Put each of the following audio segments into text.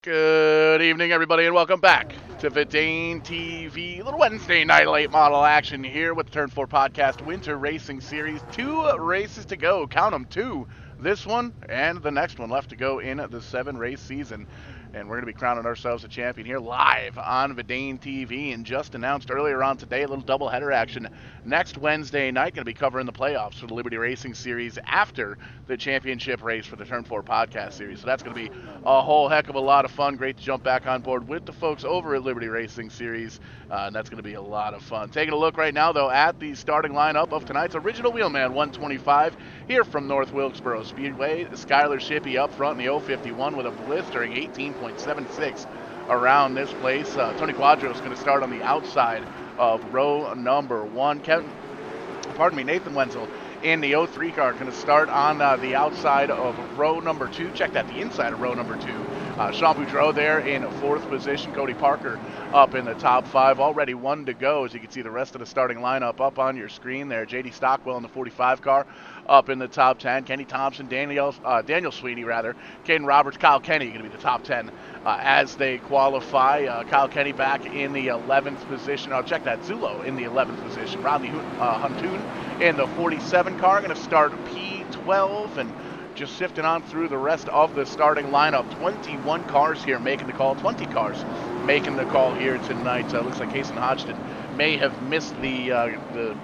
Good evening, everybody, and welcome back to VidaneTV. Little Wednesday night late model action here with the Turn 4 Podcast Winter Racing Series. 2 races to go. Count them, 2. This one and the next one left to go in the 7-race season. And we're going to be crowning ourselves a champion here live on VidaneTV. And just announced earlier on today, a little doubleheader action next Wednesday night. Going to be covering the playoffs for the Liberty Racing Series after the championship race for the Turn 4 Podcast Series. So that's going to be a whole heck of a lot of fun. Great to jump back on board with the folks over at Liberty Racing Series. And that's going to be a lot of fun. Taking a look right now, though, at the starting lineup of tonight's original Wheelman 125 here from North Wilkesboro Speedway. Skylar Shippey up front in the 051 with a blistering 18.76 around this place. Tony Quadros going to start on the outside of row number 1. Nathan Wenzel in the 03 car going to start on the outside of row number 2. Check that, the inside of row number 2. Sean Boudreau there in 4th position. Cody Parker up in the top 5. Already 1 to go. As you can see the rest of the starting lineup up on your screen there. J.D. Stockwell in the 45 car up in the top 10. Kenny Thompson, Daniel Sweeney, Caden Roberts, Kyle Kenny going to be the top 10 as they qualify. Kyle Kenny back in the 11th position. I'll check that. Zulo in the 11th position. Rodney Huntoon in the 47 car. Going to start P12 and just sifting on through the rest of the starting lineup. 21 cars here making the call. 20 cars making the call here tonight. Looks like Hasten Hodgson may have missed the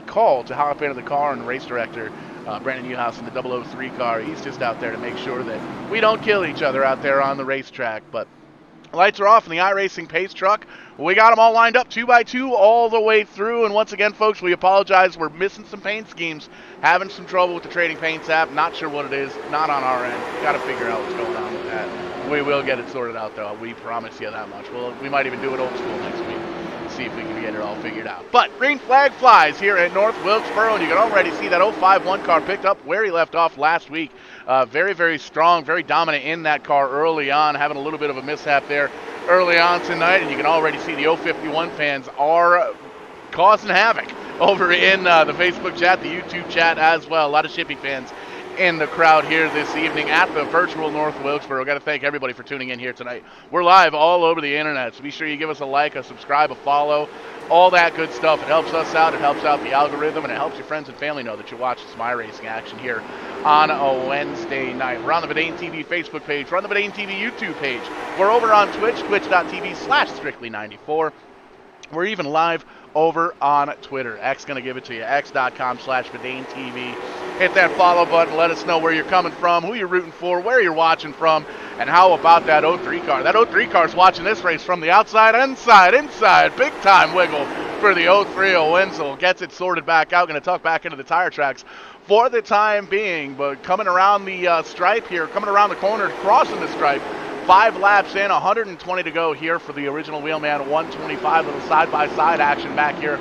call to hop into the car, and race director Brandon Newhouse in the 003 car. He's just out there to make sure that we don't kill each other out there on the racetrack. But lights are off in the iRacing Pace truck. We got them all lined up 2 by 2 all the way through. And once again, folks, we apologize. We're missing some paint schemes, having some trouble with the Trading Paints app. Not sure what it is. Not on our end. Got to figure out what's going on with that. We will get it sorted out, though. We promise you that much. We might even do it old school next week. See if we can get it all figured out. But green flag flies here at North Wilkesboro, and you can already see that 051 car picked up where he left off last week. Very, very strong, very dominant in that car early on, having a little bit of a mishap there early on tonight, and you can already see the 051 fans are causing havoc over in the Facebook chat, the YouTube chat as well. A lot of Shippey fans in the crowd here this evening at the virtual North Wilkesboro. Got to thank everybody for tuning in here tonight. We're live all over the internet, so be sure you give us a like, a subscribe, a follow, all that good stuff. It helps us out, it helps out the algorithm, and it helps your friends and family know that you watch some iRacing action here on a Wednesday night. We're on the VidaneTV Facebook page, we're on the VidaneTV YouTube page, we're over on Twitch, twitch.tv/strictly94. We're even live over on Twitter. X going to give it to you, x.com/VidaneTV. Hit that follow button. Let us know where you're coming from, who you're rooting for, where you're watching from, and how about that 03 car. That 03 car's watching this race from the outside, inside. Big time wiggle for the 03. Wenzel gets it sorted back out. Going to tuck back into the tire tracks for the time being, but coming around the stripe here, coming around the corner, crossing the stripe. 5 laps in, 120 to go here for the original Wheelman 125. Little side-by-side action back here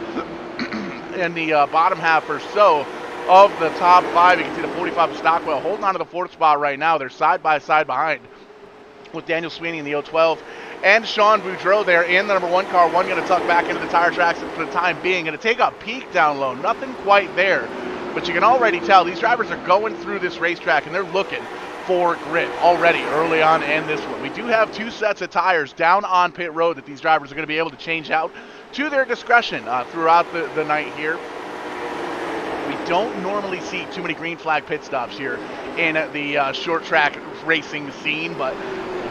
in the bottom half or so of the top 5. You can see the 45 of Stockwell holding on to the 4th spot right now. They're side-by-side behind with Daniel Sweeney in the 012 and Sean Boudreau there in the number 1 car. One going to tuck back into the tire tracks for the time being. Going to take a peek down low. Nothing quite there, but you can already tell these drivers are going through this racetrack and they're looking for grit already early on in this one. We do have 2 sets of tires down on pit road that these drivers are going to be able to change out to their discretion throughout the night here. We don't normally see too many green flag pit stops here in the short track racing scene, but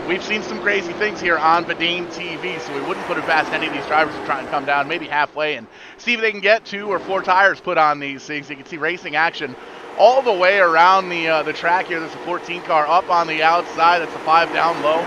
we've seen some crazy things here on VidaneTV, so we wouldn't put it past any of these drivers to try and come down maybe halfway and see if they can get 2 or 4 tires put on these things. You can see racing action all the way around the track here. There's a 14 car up on the outside. That's a 5 down low.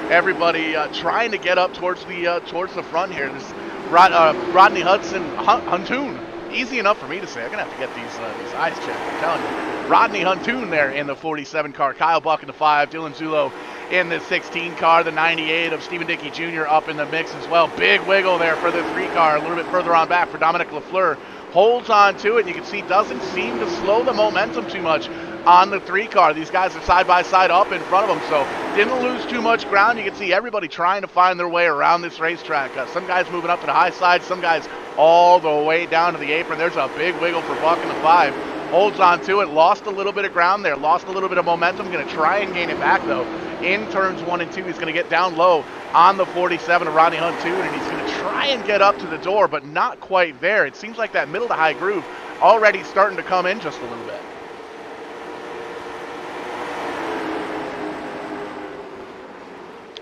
Everybody trying to get up towards the front here. This Rodney Huntoon. Easy enough for me to say. I'm going to have to get these eyes checked. I'm telling you. Rodney Huntoon there in the 47 car. Kyle Buck in the 5. Dylan Zulo in the 16 car. The 98 of Stephen Dickey Jr. up in the mix as well. Big wiggle there for the 3 car. A little bit further on back for Dominic LaFleur. Holds on to it, and you can see doesn't seem to slow the momentum too much on the 3 car. These guys are side by side up in front of them, so didn't lose too much ground. You can see everybody trying to find their way around this racetrack. Some guys moving up to the high side, some guys all the way down to the apron. There's a big wiggle for Buck in the 5. Holds on to it, lost a little bit of ground there, lost a little bit of momentum. Going to try and gain it back, though, in turns 1 and 2. He's going to get down low on the 47 of Rodney Huntoon, and he's going to try and get up to the door, but not quite there. It seems like that middle to high groove already starting to come in just a little bit.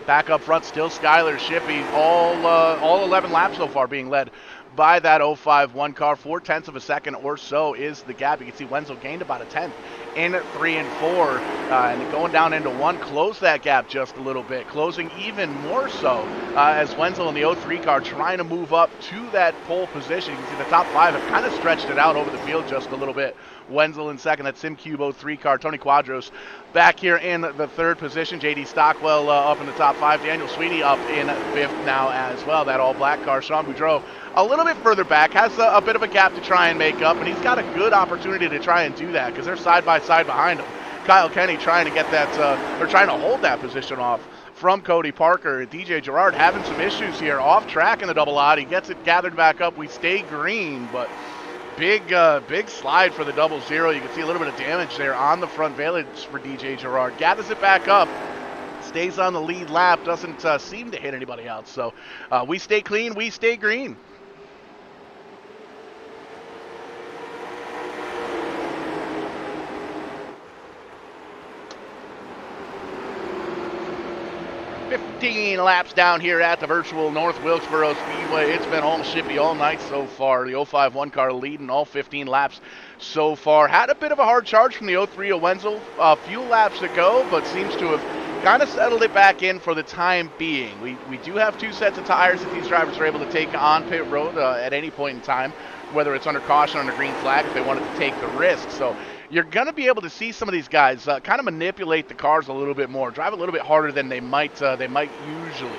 Back up front, still Skylar Shippey. All 11 laps so far being led by that 051 car. 0.4 of a second or so is the gap. You can see Wenzel gained about a tenth in 3 and 4, and going down into 1, close that gap just a little bit, closing even more so as Wenzel in the 03 car trying to move up to that pole position. You can see the top 5 have kind of stretched it out over the field just a little bit. Wenzel in second, that SimCube 03 car. Tony Quadros back here in the 3rd position. JD Stockwell up in the top 5. Daniel Sweeney up in 5th now as well. That all-black car. Sean Boudreau a little bit further back, has a bit of a gap to try and make up, and he's got a good opportunity to try and do that because they're side by side behind him. Kyle Kenny trying to get that, or trying to hold that position off from Cody Parker. DJ Gerard having some issues here off track in the double odd. He gets it gathered back up. We stay green, but big slide for the 00. You can see a little bit of damage there on the front valence for DJ Gerard. Gathers it back up. Stays on the lead lap. Doesn't seem to hit anybody else. So we stay clean. We stay green. Laps down here at the virtual North Wilkesboro Speedway. It's been all Shippey all night so far. The 051 car leading all 15 laps so far. Had a bit of a hard charge from the 03 of Wenzel a few laps ago, but seems to have kind of settled it back in for the time being. We do have 2 sets of tires that these drivers are able to take on pit road at any point in time, whether it's under caution or under green flag if they wanted to take the risk. So you're going to be able to see some of these guys kind of manipulate the cars a little bit more, drive a little bit harder than they might usually,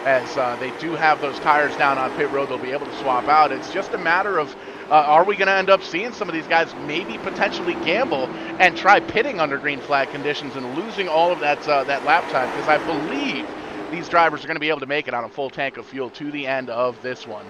as they do have those tires down on pit road they'll be able to swap out. It's just a matter of are we going to end up seeing some of these guys maybe potentially gamble and try pitting under green flag conditions and losing all of that lap time, because I believe these drivers are going to be able to make it on a full tank of fuel to the end of this one.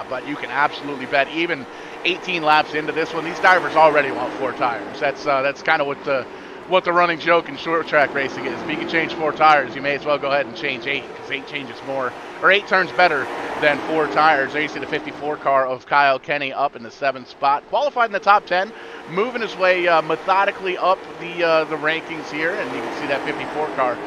But you can absolutely bet, even 18 laps into this one, these drivers already want 4 tires. That's kind of what the running joke in short track racing is. If you can change 4 tires, you may as well go ahead and change 8, because 8 changes more, or 8 turns better than 4 tires. There you see the 54 car of Kyle Kenny up in the 7th spot, qualified in the top 10, moving his way methodically up the rankings here, and you can see that 54 car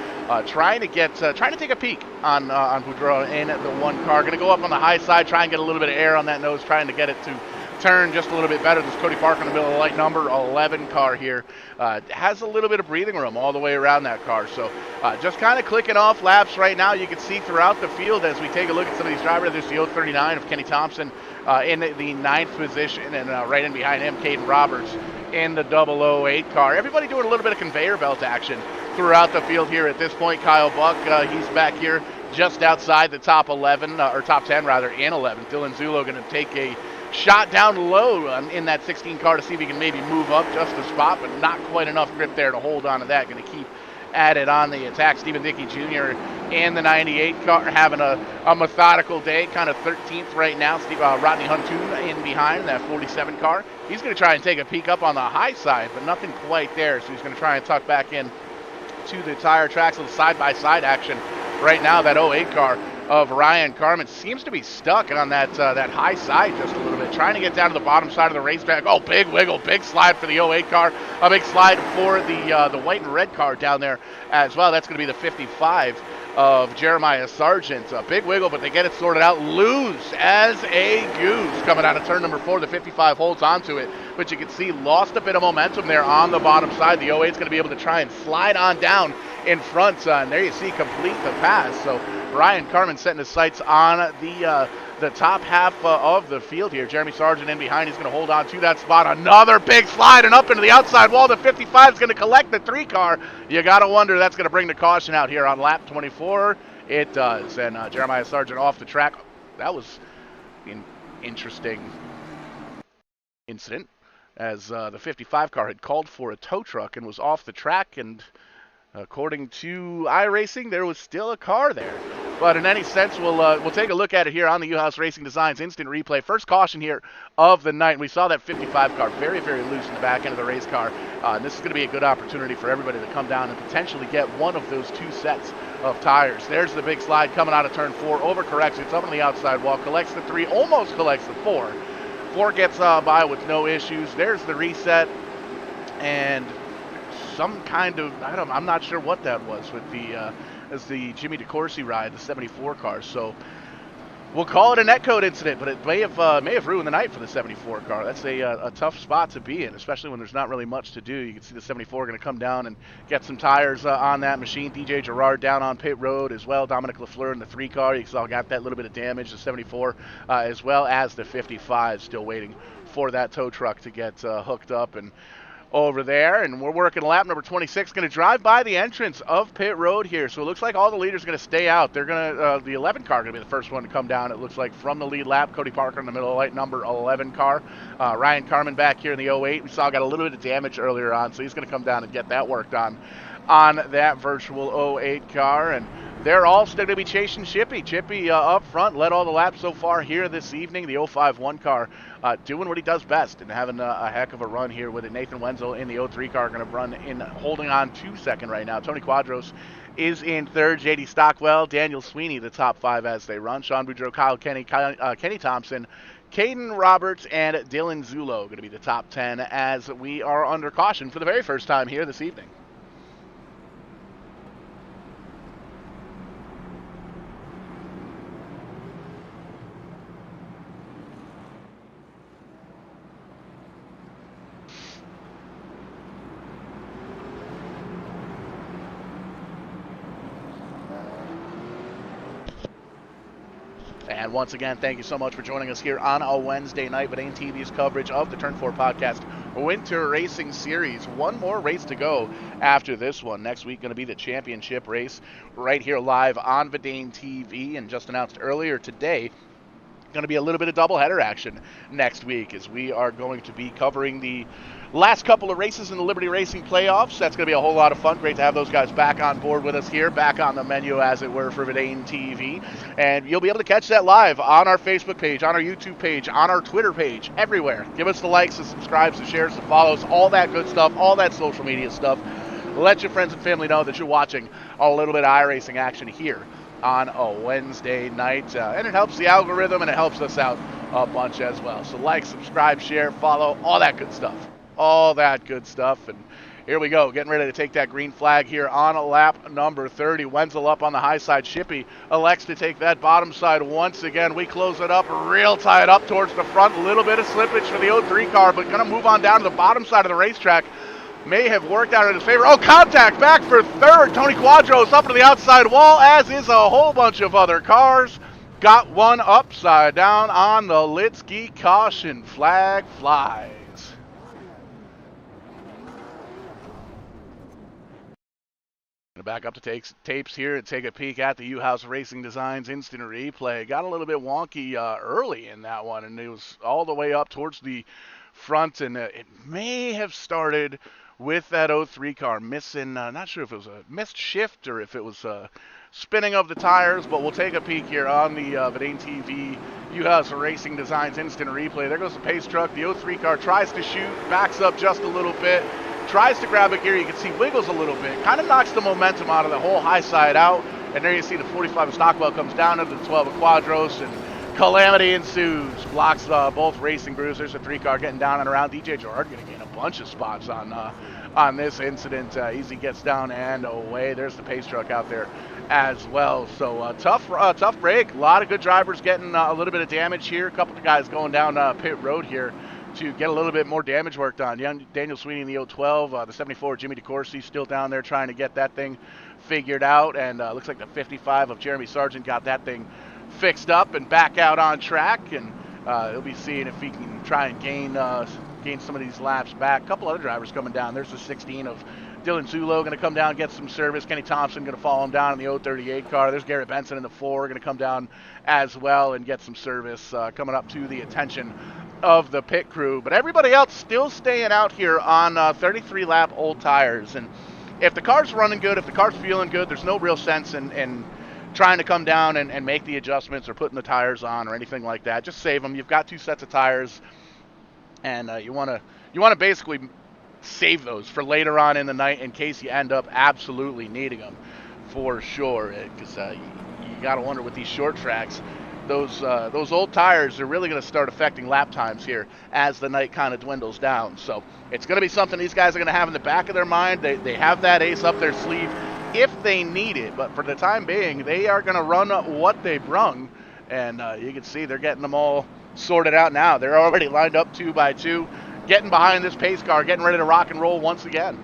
trying to take a peek on Boudreau in the 1 car. Going to go up on the high side, try and get a little bit of air on that nose, trying to get it to turn just a little bit better. This Cody Parker in the middle of the light number 11 car here has a little bit of breathing room all the way around that car. So just kind of clicking off laps right now. You can see throughout the field as we take a look at some of these drivers. There's the 039 of Kenny Thompson in the 9th position, and right in behind him, Caden Roberts in the 008 car. Everybody doing a little bit of conveyor belt action throughout the field here at this point. Kyle Buck, he's back here just outside the top 11, or top 10 rather, in 11. Dylan Zulo going to take a shot down low in that 16 car to see if he can maybe move up just a spot, but not quite enough grip there to hold on to that. Going to keep at it on the attack. Stephen Dickey Jr. in the 98 car having a methodical day, kind of 13th right now. Rodney Huntoon in behind that 47 car. He's going to try and take a peek up on the high side, but nothing quite there, so he's going to try and tuck back in to the tire tracks. A little side-by-side action right now. That 08 car of Ryan Carmen seems to be stuck on that high side just a little bit, trying to get down to the bottom side of the racetrack. Oh, big wiggle, big slide for the 08 car, a big slide for the white and red car down there as well. That's going to be the 55 of Jeremiah Sargent. A big wiggle, but they get it sorted out. Loose as a goose coming out of turn number 4. The 55 holds onto it, but you can see lost a bit of momentum there on the bottom side. The 08 is going to be able to try and slide on down in front, and there you see complete the pass. So Ryan Carmen setting his sights on the top half of the field here. Jeremy Sargent in behind. He's going to hold on to that spot. Another big slide and up into the outside wall. The 55 is going to collect the 3 car. You got to wonder that's going to bring the caution out here on lap 24. It does. And Jeremiah Sargent off the track. That was an interesting incident, as the 55 car had called for a tow truck and was off the track, and according to iRacing, there was still a car there. But in any sense, we'll take a look at it here on the U-House Racing Designs instant replay. First caution here of the night. We saw that 55 car very, very loose in the back end of the race car. And this is going to be a good opportunity for everybody to come down and potentially get one of those two sets of tires. There's the big slide coming out of turn 4. Overcorrects. It's up on the outside wall. Collects the 3. Almost collects the 4. 4 gets by with no issues. There's the reset. And some kind of, I'm not sure what that was with the as the Jimmy DeCourcy ride, the 74 car. So we'll call it a netcode incident, but it may have ruined the night for the 74 car. That's a tough spot to be in, especially when there's not really much to do. You can see the 74 going to come down and get some tires on that machine. DJ Gerard down on pit road as well. Dominic LaFleur in the 3 car. You saw got that little bit of damage. The 74 as well as the 55 still waiting for that tow truck to get hooked up and over there, and we're working lap number 26. Going to drive by the entrance of pit road here, so it looks like all the leaders are going to stay out. They're going to the 11 car going to be the first one to come down. It looks like from the lead lap. Cody Parker in the middle of light number 11 car. Ryan Carmen back here in the 08. We saw got a little bit of damage earlier on, so he's going to come down and get that worked on that virtual 08 car. And they're all still going to be chasing Chippy. Chippy up front, led all the laps so far here this evening. The 051 car doing what he does best and having a heck of a run here with it. Nathan Wenzel in the 03 car going to run in, holding on to second right now. Tony Quadros is in third. JD Stockwell, Daniel Sweeney, the top 5 as they run. Sean Boudreau, Kyle Kenny, Kenny Thompson, Caden Roberts, and Dylan Zulo going to be the top 10 as we are under caution for the very first time here this evening. And once again, thank you so much for joining us here on a Wednesday night. VidaneTV's coverage of the Turn 4 Podcast Winter Racing Series. One more race to go after this one. Next week going to be the championship race right here live on VidaneTV. And just announced earlier today, going to be a little bit of doubleheader action next week as we are going to be covering the last couple of races in the Liberty Racing playoffs. That's going to be a whole lot of fun. Great to have those guys back on board with us here, back on the menu, as it were, for VidaneTV. And you'll be able to catch that live on our Facebook page, on our YouTube page, on our Twitter page, everywhere. Give us the likes, the subscribes, the shares, the follows, all that good stuff, all that social media stuff. Let your friends and family know that you're watching a little bit of iRacing action here on a Wednesday night, and it helps the algorithm and it helps us out a bunch as well. So like, subscribe, share, follow, all that good stuff. All that good stuff. And here we go, getting ready to take that green flag here on lap number 30. Wenzel up on the high side. Shippy elects to take that bottom side once again. We close it up real tight up towards the front. A little bit of slippage for the 03 car, but going to move on down to the bottom side of the racetrack. May have worked out in his favor. Oh, contact back for third. Tony Quadros up to the outside wall, as is a whole bunch of other cars. Got one upside down on the Litsky caution. Flag flies. Back up to tapes here and take a peek at the U-House Racing Designs instant replay. Got a little bit wonky early in that one, and it was all the way up towards the front, and it may have started with that 03 car missing, not sure if it was a missed shift or if it was spinning of the tires, but we'll take a peek here on the VidaneTV U-House Racing Designs instant replay. There goes the pace truck. The 03 car tries to shoot, backs up just a little bit, tries to grab a gear. You can see wiggles a little bit, kind of knocks the momentum out of the whole high side out, and there you see the 45 of Stockwell comes down into the 12 of Quadros, and calamity ensues. Blocks both racing bruisers. The 3 car getting down and around. DJ Gerard going to gain a bunch of spots on this incident. Easy gets down and away. There's the pace truck out there as well. So tough break. A lot of good drivers getting a little bit of damage here. A couple of guys going down pit road here to get a little bit more damage work done. Daniel Sweeney in the 012, the 74 Jimmy DeCourcy still down there trying to get that thing figured out, and looks like the 55 of Jeremy Sargent got that thing fixed up and back out on track, and he'll be seeing if he can try and gain some of these laps back. A couple other drivers coming down. There's the 16 of Dylan Zulo going to come down and get some service. Kenny Thompson going to follow him down in the 038 car. There's Garrett Benson in the 4 going to come down as well and get some service coming up to the attention of the pit crew. But everybody else still staying out here on 33 lap old tires. And if the car's running good, if the car's feeling good, there's no real sense in trying to come down and make the adjustments or putting the tires on or anything like that. Just save them. You've got 2 sets of tires, and you want to basically save those for later on in the night in case you end up absolutely needing them for sure. Because you got to wonder with these short tracks, those old tires are really going to start affecting lap times here as the night kind of dwindles down. So it's going to be something these guys are going to have in the back of their mind. They have that ace up their sleeve if they need it, but for the time being, they are going to run what they brung, and you can see they're getting them all sorted out now. They're already lined up 2 by 2, getting behind this pace car, getting ready to rock and roll once again.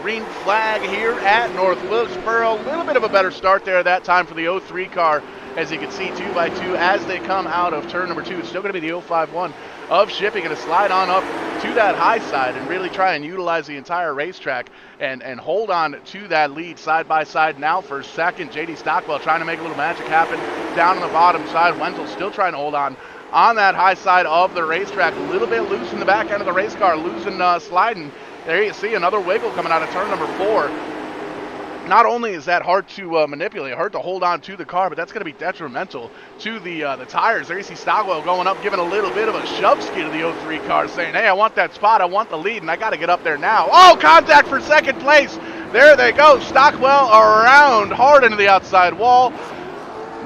Green flag here at North Wilkesboro. A little bit of a better start there that time for the 03 car, as you can see 2 by 2 as they come out of turn number 2. It's still going to be the 051 of Shippey, going to slide on up to that high side and really try and utilize the entire racetrack and hold on to that lead side by side now for second. JD Stockwell trying to make a little magic happen down on the bottom side. Wenzel still trying to hold on that high side of the racetrack. A little bit loose in the back end of the race car, losing sliding. There you see another wiggle coming out of turn number 4. Not only is that hard to manipulate, hard to hold on to the car, but that's going to be detrimental to the tires. There you see Stockwell going up, giving a little bit of a shove ski to the 03 car, saying, hey, I want that spot, I want the lead, and I got to get up there now. Oh, contact for second place. There they go. Stockwell around hard into the outside wall.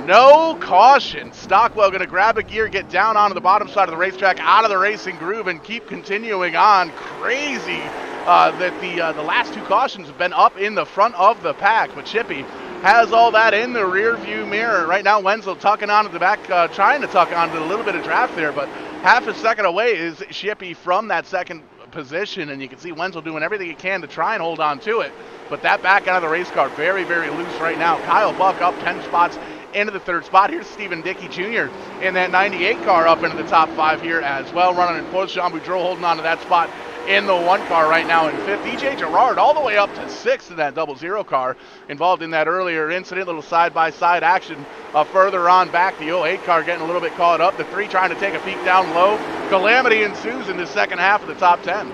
No caution. Stockwell going to grab a gear, get down onto the bottom side of the racetrack, out of the racing groove, and keep continuing on. Crazy that the last 2 cautions have been up in the front of the pack, but Shippey has all that in the rear view mirror. Right now, Wenzel tucking onto the back, trying to tuck onto a little bit of draft there, but half a second away is Shippey from that second position, and you can see Wenzel doing everything he can to try and hold on to it. But that back out of the race car, very, very loose right now. Kyle Buck up 10 spots into the 3rd spot. Here's Stephen Dickey Jr. in that 98 car up into the top 5 here as well. Running in 4th, Jean Boudreau holding on to that spot in the 1 car right now in 5th. DJ Gerard all the way up to 6th in that 00 car, involved in that earlier incident. Little side-by-side action further on back. The 08 car getting a little bit caught up. The 3 trying to take a peek down low. Calamity ensues in the second half of the top 10.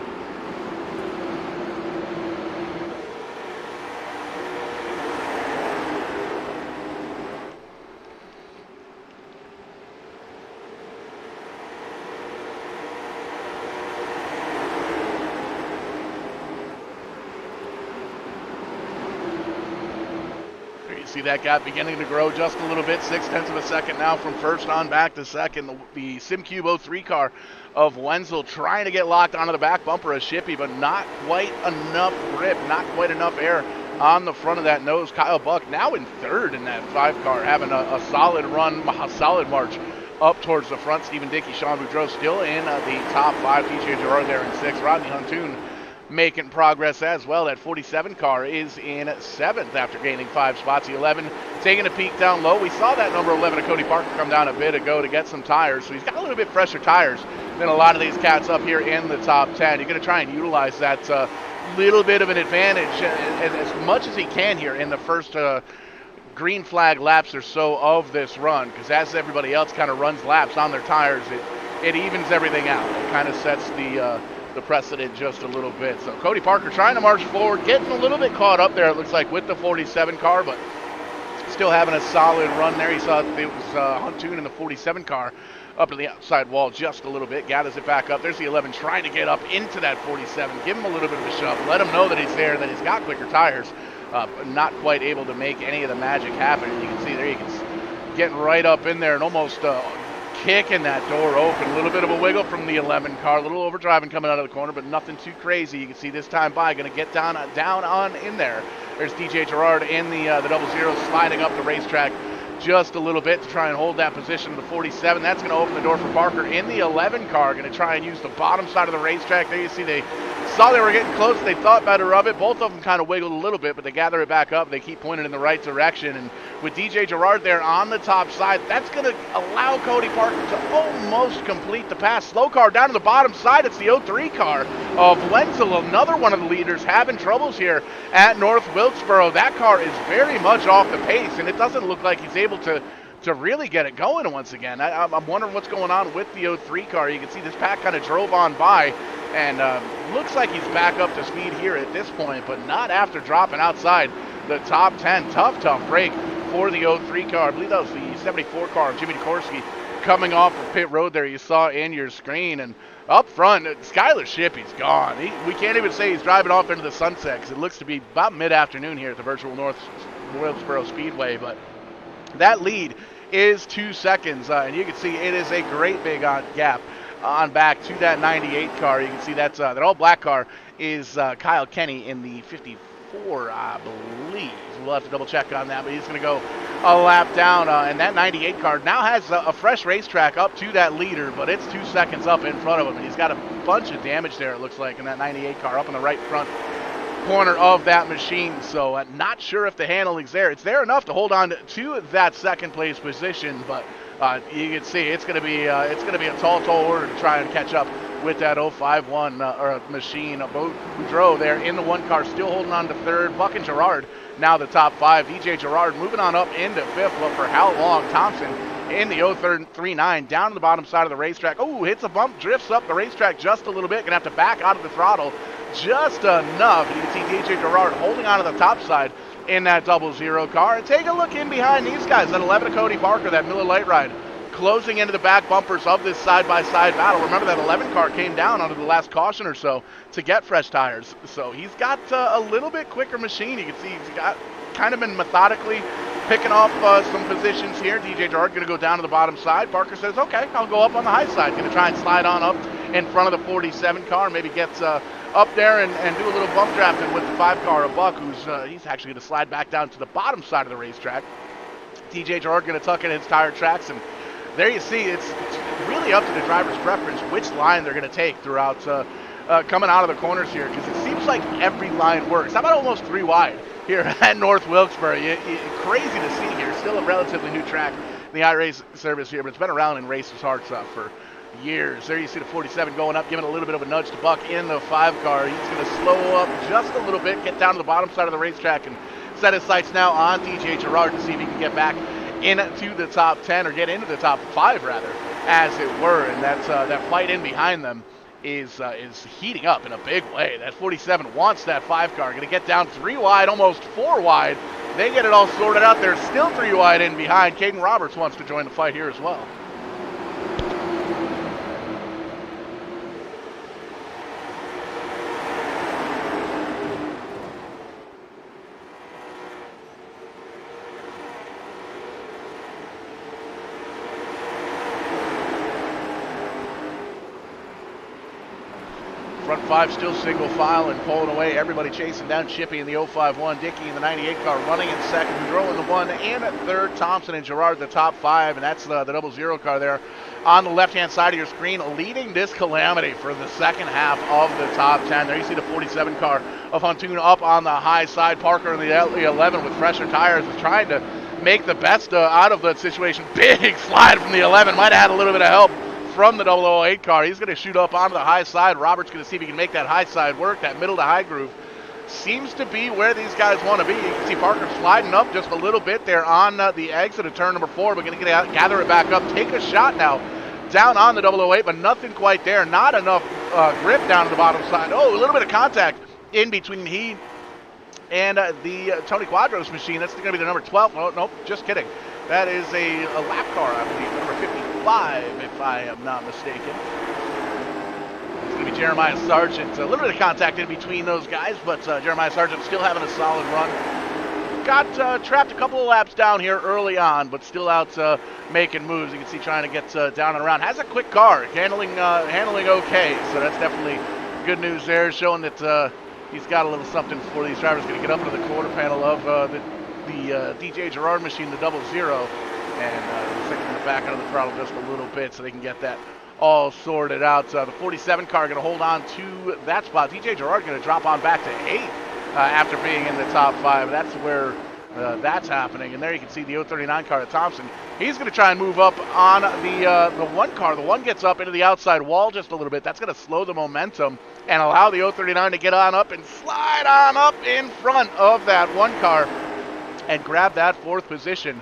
See that gap beginning to grow just a little bit, 0.6 of a second now from first on back to second. The SimCube 03 car of Wenzel trying to get locked onto the back bumper of Shippey, but not quite enough grip, not quite enough air on the front of that nose. Kyle Buck now in 3rd in that 5 car, having a solid run, a solid march up towards the front. Stephen Dickey, Sean Boudreau still in the top 5. DJ Gerard there in 6th. Rodney Huntoon making progress as well. That 47 car is in 7th after gaining 5 spots. The 11 taking a peek down low. We saw that number 11 of Cody Parker come down a bit ago to get some tires, so he's got a little bit fresher tires than a lot of these cats up here in the top 10. You're going to try and utilize that little bit of an advantage as much as he can here in the first green flag laps or so of this run, because as everybody else kind of runs laps on their tires, it evens everything out. It kind of sets the precedent just a little bit. So Cody Parker trying to march forward, getting a little bit caught up there, it looks like, with the 47 car, but still having a solid run there. You saw it was Huntoon in the 47 car up to the outside wall just a little bit, gathers it back up. There's the 11 trying to get up into that 47, give him a little bit of a shove, let him know that he's there, that he's got quicker tires, but not quite able to make any of the magic happen. And you can see there, getting right up in there and almost kicking that door open. A little bit of a wiggle from the 11 car, a little overdriving coming out of the corner, but nothing too crazy. You can see this time by, going to get down on in there. There's DJ Gerard in the 00 sliding up the racetrack just a little bit to try and hold that position of the 47. That's going to open the door for Parker in the 11 car, going to try and use the bottom side of the racetrack. There you see they saw they were getting close. They thought better of it. Both of them kind of wiggled a little bit, but they gather it back up. They keep pointing in the right direction. And with DJ Gerard there on the top side, that's going to allow Cody Parker to almost complete the pass. Slow car down to the bottom side. It's the 03 car of Wenzel, another one of the leaders having troubles here at North Wilkesboro. That car is very much off the pace, and it doesn't look like he's able to really get it going once again. I'm wondering what's going on with the 03 car. You can see this pack kind of drove on by, and looks like he's back up to speed here at this point, but not after dropping outside the top 10. Tough break for the 03 car. I believe that was the 74 car of Jimmy Dikorsky coming off of pit road there. You saw in your screen, and up front, Skylar Shippey's gone. We can't even say he's driving off into the sunset because it looks to be about mid-afternoon here at the virtual North Wilkesboro Speedway, but that lead is 2 seconds, and you can see it is a great big gap on back to that 98 car. You can see that's that all-black car is Kyle Kenny in the 54, I believe. We'll have to double-check on that, but he's going to go a lap down, and that 98 car now has a fresh racetrack up to that leader, but it's 2 seconds up in front of him, and he's got a bunch of damage there, it looks like, in that 98 car up in the right front corner of that machine. So not sure if the handling's there. It's there enough to hold on to that second place position, but you can see it's going to be a tall order to try and catch up with that 051 machine. Boudreaux there in the one car, still holding on to third. Buck and Gerard now the top five. DJ Gerard moving on up into fifth, but for how long? Thompson in the 039 down to the bottom side of the racetrack. Oh, hits a bump, drifts up the racetrack just a little bit. Gonna have to back out of the throttle just enough. You can see DJ Gerard holding on to the top side in that 00 car. And take a look in behind these guys. That 11 of Cody Parker, that Miller Lite Ride, closing into the back bumpers of this side-by-side battle. Remember that 11 car came down onto the last caution or so to get fresh tires. So he's got a little bit quicker machine. You can see he's got kind of been methodically picking off some positions here. DJ Gerard going to go down to the bottom side. Parker says, okay, I'll go up on the high side. Going to try and slide on up in front of the 47 car. Maybe gets up there and do a little bump drafting with the 5 car of Buck, who's he's actually going to slide back down to the bottom side of the racetrack. DJ Gerard going to tuck in his tire tracks, and there you see it's really up to the driver's preference which line they're going to take throughout coming out of the corners here, because it seems like every line works. How about almost 3 wide here at North Wilkesboro? Crazy to see here. Still a relatively new track in the iRace service here, but it's been around in racers' hearts for years. There you see the 47 going up, giving a little bit of a nudge to Buck in the 5 car. He's going to slow up just a little bit, get down to the bottom side of the racetrack, and set his sights now on DJ Gerard to see if he can get back into the top 10, or get into the top 5 rather, as it were. And that fight in behind them is heating up in a big way. That 47 wants that 5 car. Going to get down 3 wide, almost 4 wide. They get it all sorted out. There's still 3 wide in behind. Caden Roberts wants to join the fight here as well. Front 5 still single file and pulling away. Everybody chasing down Chippy in the 051. Dickey in the 98 car running in second. Boudreaux in the 1 and third. Thompson and Gerard the top 5. And that's the 00 car there on the left-hand side of your screen, leading this calamity for the second half of the top 10. There you see the 47 car of Huntoon up on the high side. Parker in the 11 with fresher tires is trying to make the best out of the situation. Big slide from the 11. Might have had a little bit of help from the 008 car. He's going to shoot up onto the high side. Robert's going to see if he can make that high side work. That middle to high groove seems to be where these guys want to be. You can see Parker sliding up just a little bit there on the exit of turn number 4, but going to gather it back up, take a shot now down on the 008, but nothing quite there. Not enough grip down to the bottom side. Oh, a little bit of contact in between he and the Tony Quadros machine. That's going to be the number 12. Oh, nope, just kidding. That is a lap car, I believe, number 55, if I am not mistaken. It's going to be Jeremiah Sargent. A little bit of contact in between those guys, but Jeremiah Sargent still having a solid run. got trapped a couple of laps down here early on, but still out making moves. You can see trying to get down and around. Has a quick car, handling okay. So that's definitely good news there, showing that he's got a little something for these drivers. Going to get up into the quarter panel of the DJ Gerard machine, the 00, and looks like he's going to back out of the throttle just a little bit so they can get that all sorted out. The 47 car going to hold on to that spot. DJ Gerard going to drop on back to 8th after being in the top 5. That's where that's happening. And there you can see the 039 car at Thompson. He's going to try and move up on the 1 car. The 1 gets up into the outside wall just a little bit. That's going to slow the momentum and allow the 039 to get on up and slide on up in front of that 1 car and grab that 4th position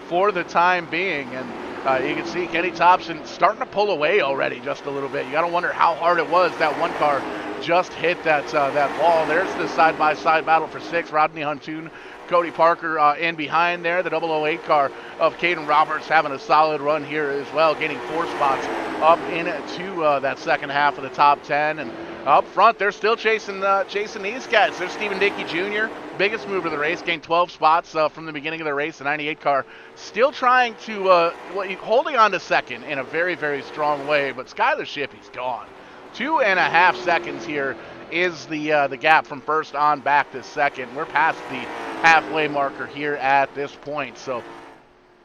for the time being. And you can see Kenny Thompson starting to pull away already just a little bit. You got to wonder how hard it was. That 1 car just hit that wall. There's the side-by-side battle for 6. Rodney Huntoon, Cody Parker in behind there. The 008 car of Caden Roberts having a solid run here as well, gaining 4 spots up into that second half of the top 10. And up front, they're still chasing these guys. There's Stephen Dickey Jr., biggest mover of the race, gained 12 spots from the beginning of the race. The 98 car still trying to, holding on to second in a very, very strong way, but Skylar Shippey's gone. 2.5 seconds here is the gap from first on back to second. We're past the halfway marker here at this point. So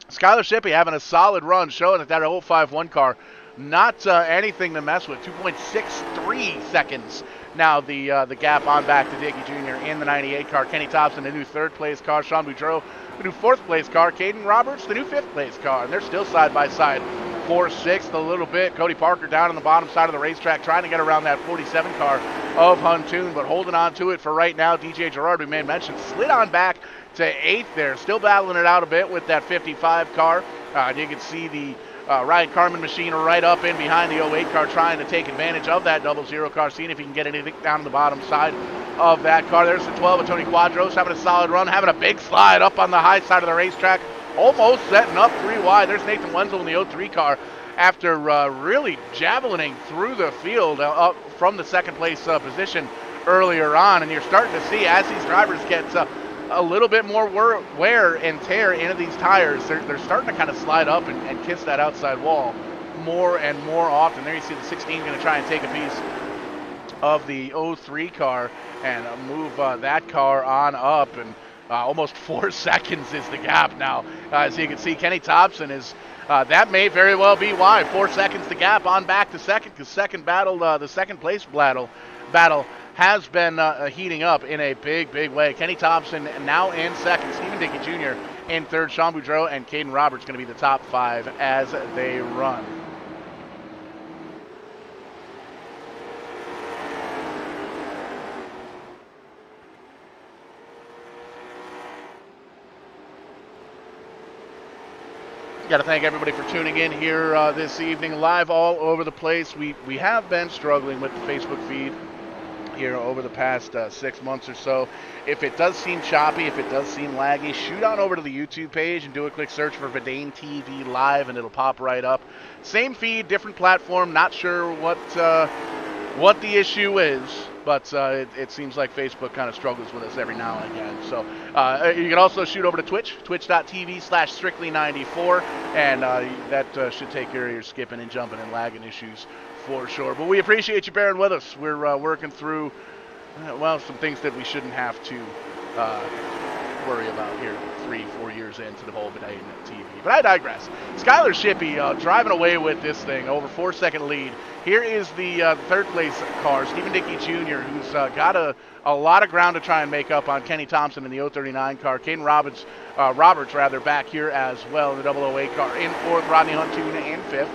Skylar Shippey having a solid run, showing that 051 car not anything to mess with. 2.63 seconds now the gap on back to Dickey Jr. in the 98 car. Kenny Thompson, the new 3rd place car. Sean Boudreau, the new 4th place car. Caden Roberts, the new 5th place car. And they're still side by side for 6th a little bit. Cody Parker down on the bottom side of the racetrack trying to get around that 47 car of Huntoon, but holding on to it for right now. DJ Gerard, we may mention, slid on back to 8th there. Still battling it out a bit with that 55 car. You can see the Ryan Carman machine right up in behind the 08 car trying to take advantage of that 00 car, seeing if he can get anything down the bottom side of that car. There's the 12 of Tony Quadros having a solid run, having a big slide up on the high side of the racetrack, almost setting up 3 wide. There's Nathan Wenzel in the 03 car after really javelining through the field up from the 2nd place position earlier on. And you're starting to see, as these drivers get a little bit more wear and tear into these tires, they're starting to kind of slide up and kiss that outside wall more and more often. There you see the 16 going to try and take a piece of the 03 car and move that car on up, and almost 4 seconds is the gap now. As you can see, Kenny Thompson is that may very well be why 4 seconds the gap on back to second, because the 2nd place battle has been heating up in a big way. Kenny Thompson now in 2nd, Stephen Dickey Jr. in 3rd, Sean Boudreau and Caden Roberts going to be the top 5 as they run. Got to thank everybody for tuning in here this evening, live all over the place. We have been struggling with the Facebook feed here over the past 6 months or so. If it does seem choppy, if it does seem laggy, shoot on over to the YouTube page and do a quick search for VidaneTV Live, and it'll pop right up. Same feed, different platform. Not sure what the issue is, but it seems like Facebook kind of struggles with us every now and again. So you can also shoot over to Twitch, twitch.tv/strictly94, and that should take care of your skipping and jumping and lagging issues for sure. But we appreciate you bearing with us. We're working through, some things that we shouldn't have to worry about here 3-4 years into the whole VidaneTV. But I digress. Skylar Shippey driving away with this thing, over 4-second lead. Here is the 3rd place car, Stephen Dickey Jr., who's got a lot of ground to try and make up on Kenny Thompson in the 039 car. Caden Roberts back here as well in the 008 car. In 4th, Rodney Huntoon in 5th.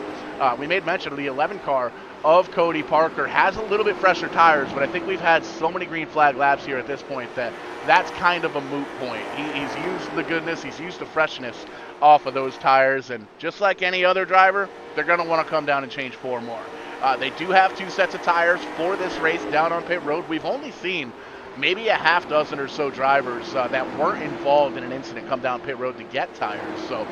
We made mention of the 11 car of Cody Parker. Has a little bit fresher tires, but I think we've had so many green flag laps here at this point that that's kind of a moot point. He's used the goodness, he's used the freshness off of those tires, and just like any other driver, they're going to want to come down and change 4 more. They do have 2 sets of tires for this race down on pit road. We've only seen maybe a half dozen or so drivers that weren't involved in an incident come down pit road to get tires. So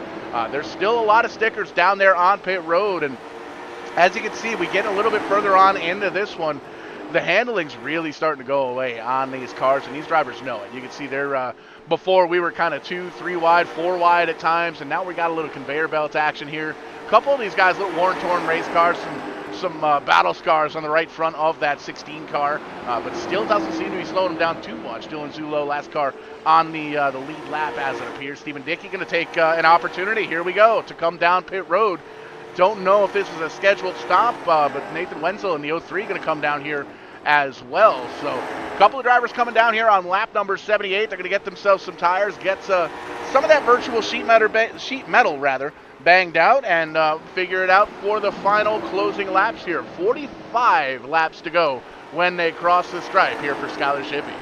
there's still a lot of stickers down there on pit road, and as you can see, we get a little bit further on into this one, the handling's really starting to go away on these cars, and these drivers know it. You can see they're before we were kind of 2, 3 wide, 4 wide at times, and now we got a little conveyor belt action here. A couple of these guys, little worn, torn race cars, some battle scars on the right front of that 16 car, but still doesn't seem to be slowing them down too much. Dylan Zulo, last car on the lead lap as it appears. Stephen Dickey going to take an opportunity. Here we go to come down pit road. Don't know if this is a scheduled stop, but Nathan Wenzel in the 03 going to come down here as well. So a couple of drivers coming down here on lap number 78. They're going to get themselves some tires, get some of that virtual sheet metal banged out, and figure it out for the final closing laps here. 45 laps to go when they cross the stripe here for Skylar Shippey.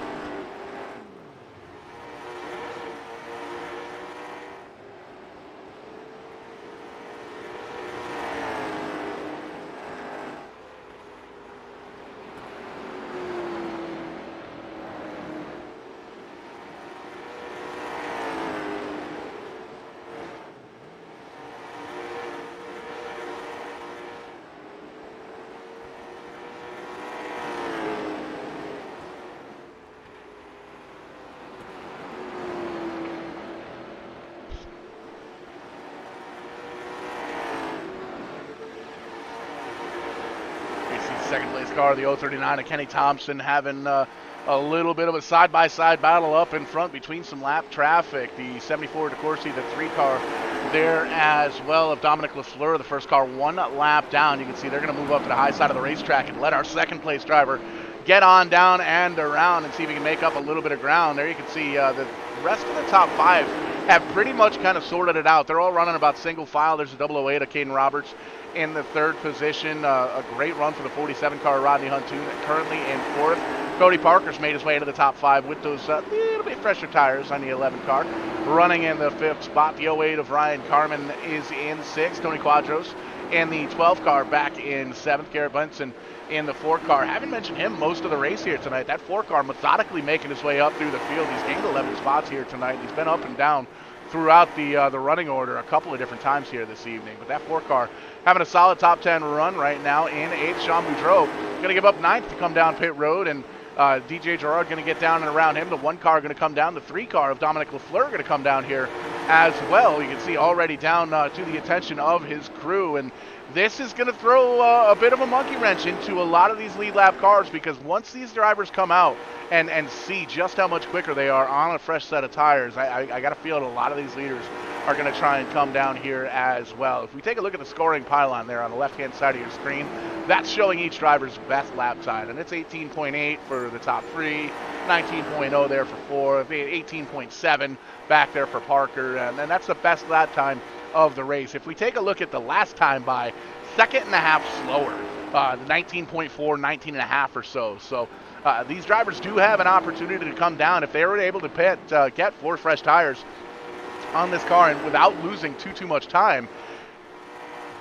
Second place car, the 039 of Kenny Thompson, having a little bit of a side-by-side battle up in front between some lap traffic. The 74 DeCourcy, the 3 car there as well of Dominic LaFleur, the first car 1 lap down. You can see they're going to move up to the high side of the racetrack and let our second place driver get on down and around and see if he can make up a little bit of ground. There you can see the rest of the top 5 have pretty much kind of sorted it out. They're all running about single file. There's a 008 of Caden Roberts in the 3rd position. A great run for the 47 car, Rodney Huntoon, currently in 4th. Cody Parker's made his way into the top 5 with those little bit fresher tires on the 11 car. Running in the 5th spot, the 08 of Ryan Carmen is in 6th. Tony Quadros in the 12 car back in 7th. Garrett Benson in the 4 car. Haven't mentioned him most of the race here tonight. That 4 car methodically making his way up through the field. He's gained 11 spots here tonight. He's been up and down throughout the running order a couple of different times here this evening. But that 4 car having a solid top 10 run right now in 8th. Sean Boudreau going to give up 9th to come down pit road, and DJ Gerard going to get down and around him. The 1 car going to come down. The 3 car of Dominic LaFleur going to come down here as well. You can see already down to the attention of his crew, and this is going to throw a bit of a monkey wrench into a lot of these lead lap cars, because once these drivers come out and see just how much quicker they are on a fresh set of tires, I got a feeling a lot of these leaders are going to try and come down here as well. If we take a look at the scoring pylon there on the left-hand side of your screen, that's showing each driver's best lap time, and it's 18.8 for the top 3, 19.0 there for 4, 18.7 back there for Parker, and that's the best lap time of the race. If we take a look at the last time by, 2.5 slower, 19.4, 19.5 or so. So these drivers do have an opportunity to come down if they were able to get 4 fresh tires on this car and without losing too much time.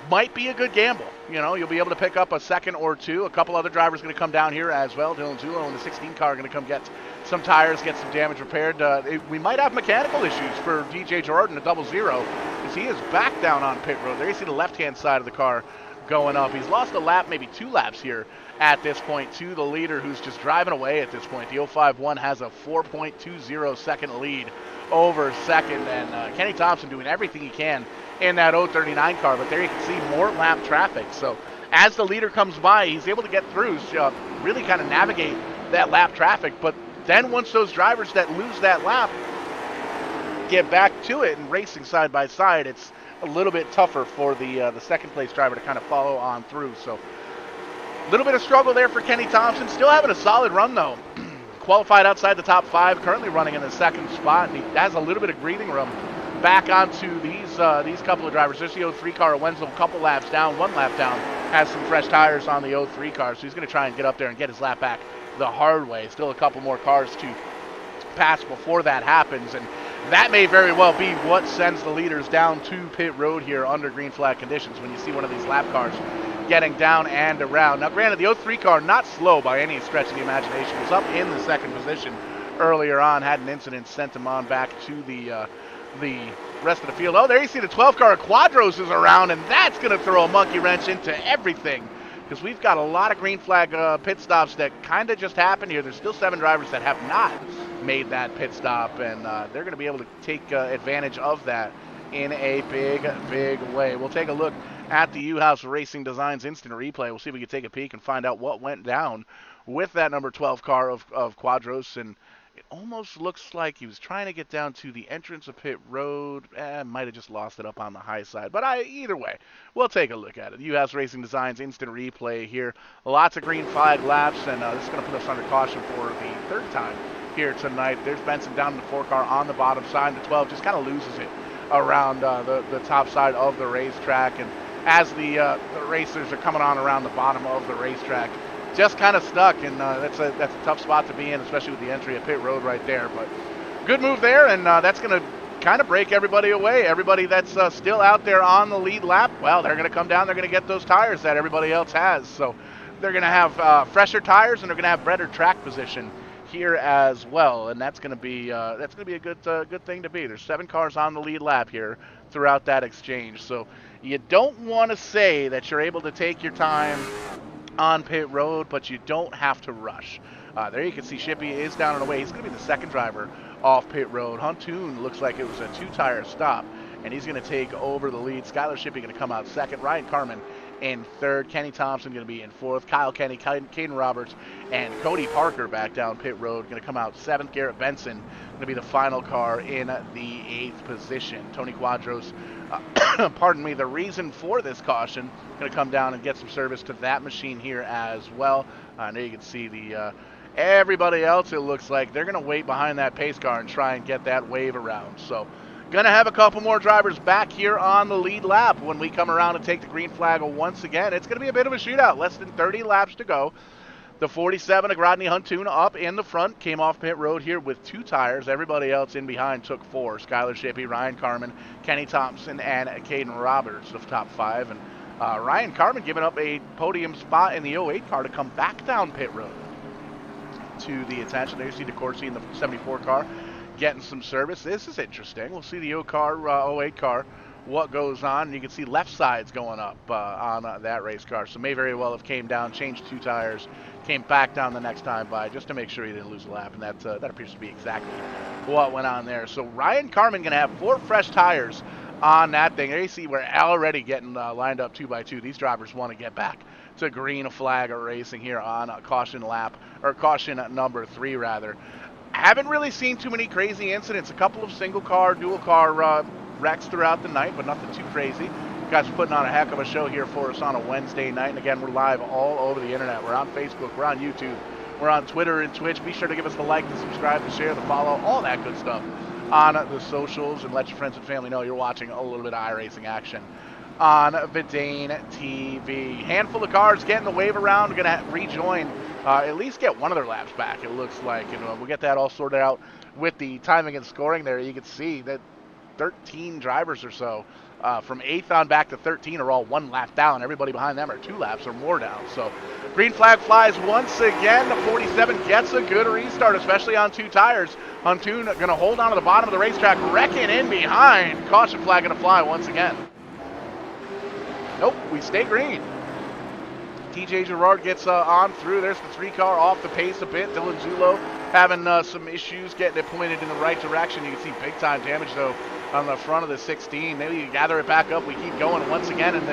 Might be a good gamble. You know, you'll be able to pick up a second or 2. A couple other drivers going to come down here as well. Dylan Zulo in the 16 car going to come get some tires, get some damage repaired. We might have mechanical issues for DJ Gerard in a 00, because he is back down on pit road. There you see the left-hand side of the car going up. He's lost a lap, maybe 2 laps here at this point to the leader, who's just driving away at this point. The 05-1 has a 4.20 second lead over second, and Kenny Thompson doing everything he can in that 039 car, but there you can see more lap traffic. So as the leader comes by, he's able to get through, really kind of navigate that lap traffic. But then once those drivers that lose that lap get back to it and racing side by side, it's a little bit tougher for the second place driver to kind of follow on through. So a little bit of struggle there for Kenny Thompson. Still having a solid run though. Qualified outside the top 5, currently running in the 2nd spot, and he has a little bit of breathing room back onto these couple of drivers. There's the 03 car, Wenzel, a couple laps down, 1 lap down, has some fresh tires on the 03 car, so he's going to try and get up there and get his lap back the hard way. Still a couple more cars to pass before that happens, and that may very well be what sends the leaders down to pit road here under green flag conditions, when you see one of these lap cars getting down and around. Now granted, the 03 car not slow by any stretch of the imagination, was up in the 2nd position earlier on, had an incident, sent him on back to the rest of the field. Oh, there you see the 12 car, Quadros is around, and that's going to throw a monkey wrench into everything because we've got a lot of green flag pit stops that kind of just happened here. There's still 7 drivers that have not made that pit stop, and they're going to be able to take advantage of that in a big, big way. We'll take a look at the U-House Racing Designs instant replay. We'll see if we can take a peek and find out what went down with that number 12 car of Quadros, and it almost looks like he was trying to get down to the entrance of pit road. Might have just lost it up on the high side. But either way, we'll take a look at it. U.S. Racing Designs instant replay here. Lots of green flag laps, and this is going to put us under caution for the 3rd time here tonight. There's Benson down in the 4 car on the bottom side. The 12 just kind of loses it around the top side of the racetrack. And as the racers are coming on around the bottom of the racetrack, just kind of stuck, and that's a tough spot to be in, especially with the entry of pit road right there. But good move there, and that's going to kind of break everybody away. Everybody that's still out there on the lead lap, well, they're going to come down. They're going to get those tires that everybody else has. So they're going to have fresher tires, and they're going to have better track position here as well, and that's going to be a good thing to be. There's 7 cars on the lead lap here throughout that exchange. So you don't want to say that you're able to take your time on pit road, but you don't have to rush. There you can see Shippy is down and away. He's going to be the 2nd driver off pit road. Huntoon looks like it was a 2-tire stop, and he's going to take over the lead. Skylar Shippy going to come out 2nd. Ryan Carmen in 3rd. Kenny Thompson going to be in 4th. Kyle Kenny, Caden Roberts, and Cody Parker back down pit road going to come out 7th. Garrett Benson going to be the final car in the 8th position. Tony Quadros, pardon me, the reason for this caution, going to come down and get some service to that machine here as well. There you can see the everybody else, it looks like they're going to wait behind that pace car and try and get that wave around. So going to have a couple more drivers back here on the lead lap when we come around and take the green flag once again. It's going to be a bit of a shootout. Less than 30 laps to go. The 47 of Rodney Huntoon up in the front, came off pit road here with 2 tires. Everybody else in behind took 4. Skylar Shippy, Ryan Carmen, Kenny Thompson, and Caden Roberts of top 5. And Ryan Carmen giving up a podium spot in the 08 car to come back down pit road to the attention. There you see DeCourcy in the 74 car getting some service. This is interesting. We'll see the 08 car, what goes on. And you can see left sides going up on that race car. So may very well have came down, changed 2 tires, came back down the next time by just to make sure he didn't lose a lap. And that appears to be exactly what went on there. So Ryan Carmen going to have 4 fresh tires on that thing. There you see we're already getting lined up 2 by 2. These drivers want to get back to green flag racing here on caution number 3 rather. Haven't really seen too many crazy incidents. A couple of single car, dual car wrecks throughout the night, but nothing too crazy. You guys are putting on a heck of a show here for us on a Wednesday night. And again, we're live all over the internet. We're on Facebook, we're on YouTube, we're on Twitter and Twitch. Be sure to give us the like, the subscribe, the share, the follow, all that good stuff on the socials, and let your friends and family know you're watching a little bit of iRacing action on VidaneTV. Handful of cars getting the wave around. We're going to rejoin, at least get one of their laps back, it looks like. And we'll get that all sorted out with the timing and scoring there. You can see that 13 drivers or so from 8th on back to 13 are all 1 lap down. Everybody behind them are 2 laps or more down. So green flag flies once again. The 47 gets a good restart, especially on 2 tires. Huntoon going to hold on to the bottom of the racetrack, wrecking in behind. Caution flag going to fly once again. Nope, we stay green. TJ Girard gets on through. There's the 3 car off the pace a bit. Dylan Zulo having some issues getting it pointed in the right direction. You can see big time damage though on the front of the 16. Maybe you gather it back up. We keep going once again, and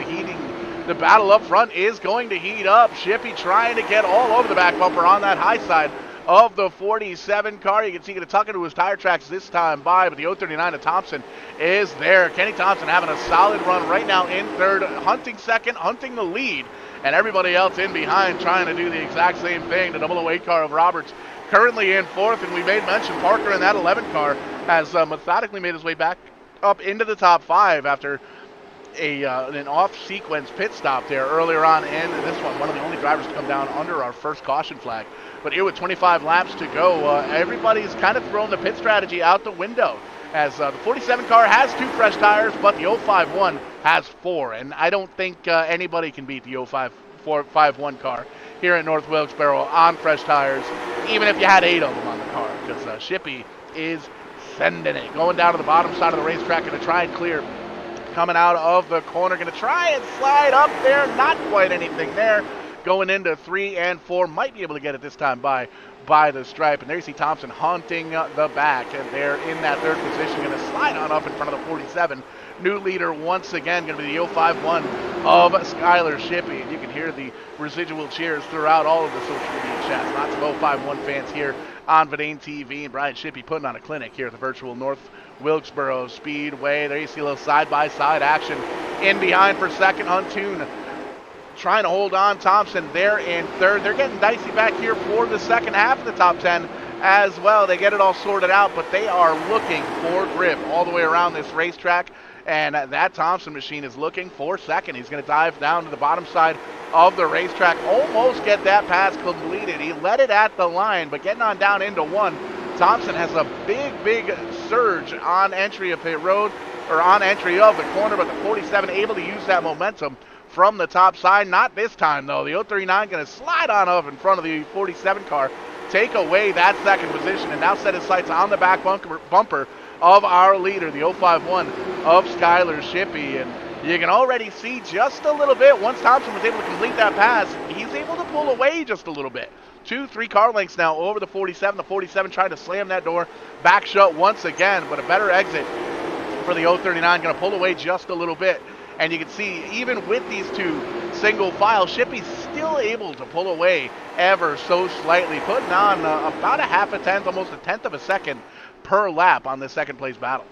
the battle up front is going to heat up. Shippy trying to get all over the back bumper on that high side of the 47 car. You can see he's going to tuck into his tire tracks this time by, but the 039 of Thompson is there. Kenny Thompson having a solid run right now in 3rd, hunting 2nd, hunting the lead, and everybody else in behind trying to do the exact same thing. The 008 car of Roberts currently in 4th, and we made mention Parker in that 11 car has methodically made his way back up into the top 5 after an off-sequence pit stop there earlier on in this one. One of the only drivers to come down under our first caution flag. But here with 25 laps to go, everybody's kind of thrown the pit strategy out the window, as the 47 car has 2 fresh tires, but the 051 has 4. And I don't think anybody can beat the 051 car here at North Wilkesboro on fresh tires, even if you had 8 of them on the car, because Shippy is sending it. Going down to the bottom side of the racetrack, going to try and clear. Coming out of the corner, going to try and slide up there. Not quite anything there. going into 3 and 4. Might be able to get it this time by the stripe. And there you see Thompson hunting the back, and they're in that third position, going to slide on up in front of the 47. New leader once again going to be the 051 of Skylar Shippey. And you can hear the residual cheers throughout all of the social media chats. Lots of 051 fans here on VidaneTV, and Brian Shippey putting on a clinic here at the virtual North Wilkesboro Speedway. There you see a little side-by-side action in behind for second. Huntoon trying to hold on. Thompson there in third. They're getting dicey back here for the second half of the top 10 as well. They get it all sorted out, but they are looking for grip all the way around this racetrack. And that Thompson machine is looking for second. He's going to dive down to the bottom side of the racetrack. Almost get that pass completed. He let it at the line, but getting on down into one. Thompson has a big surge on entry of pit road, or on entry of the corner, but the 47 able to use that momentum from the top side. Not this time, though. The 039 going to slide on up in front of the 47 car, take away that second position, and now set his sights on the back bumper of our leader, the 051 of Skylar Shippey. And you can already see just a little bit, once Thompson was able to complete that pass, he's able to pull away just a little bit. 2-3 car lengths now over the 47. The 47 trying to slam that door back shut once again, but a better exit for the 039, going to pull away just a little bit. And you can see, even with these two single file, Shippey's still able to pull away ever so slightly, putting on about a half a tenth, almost a tenth of a second per lap on this second place battle.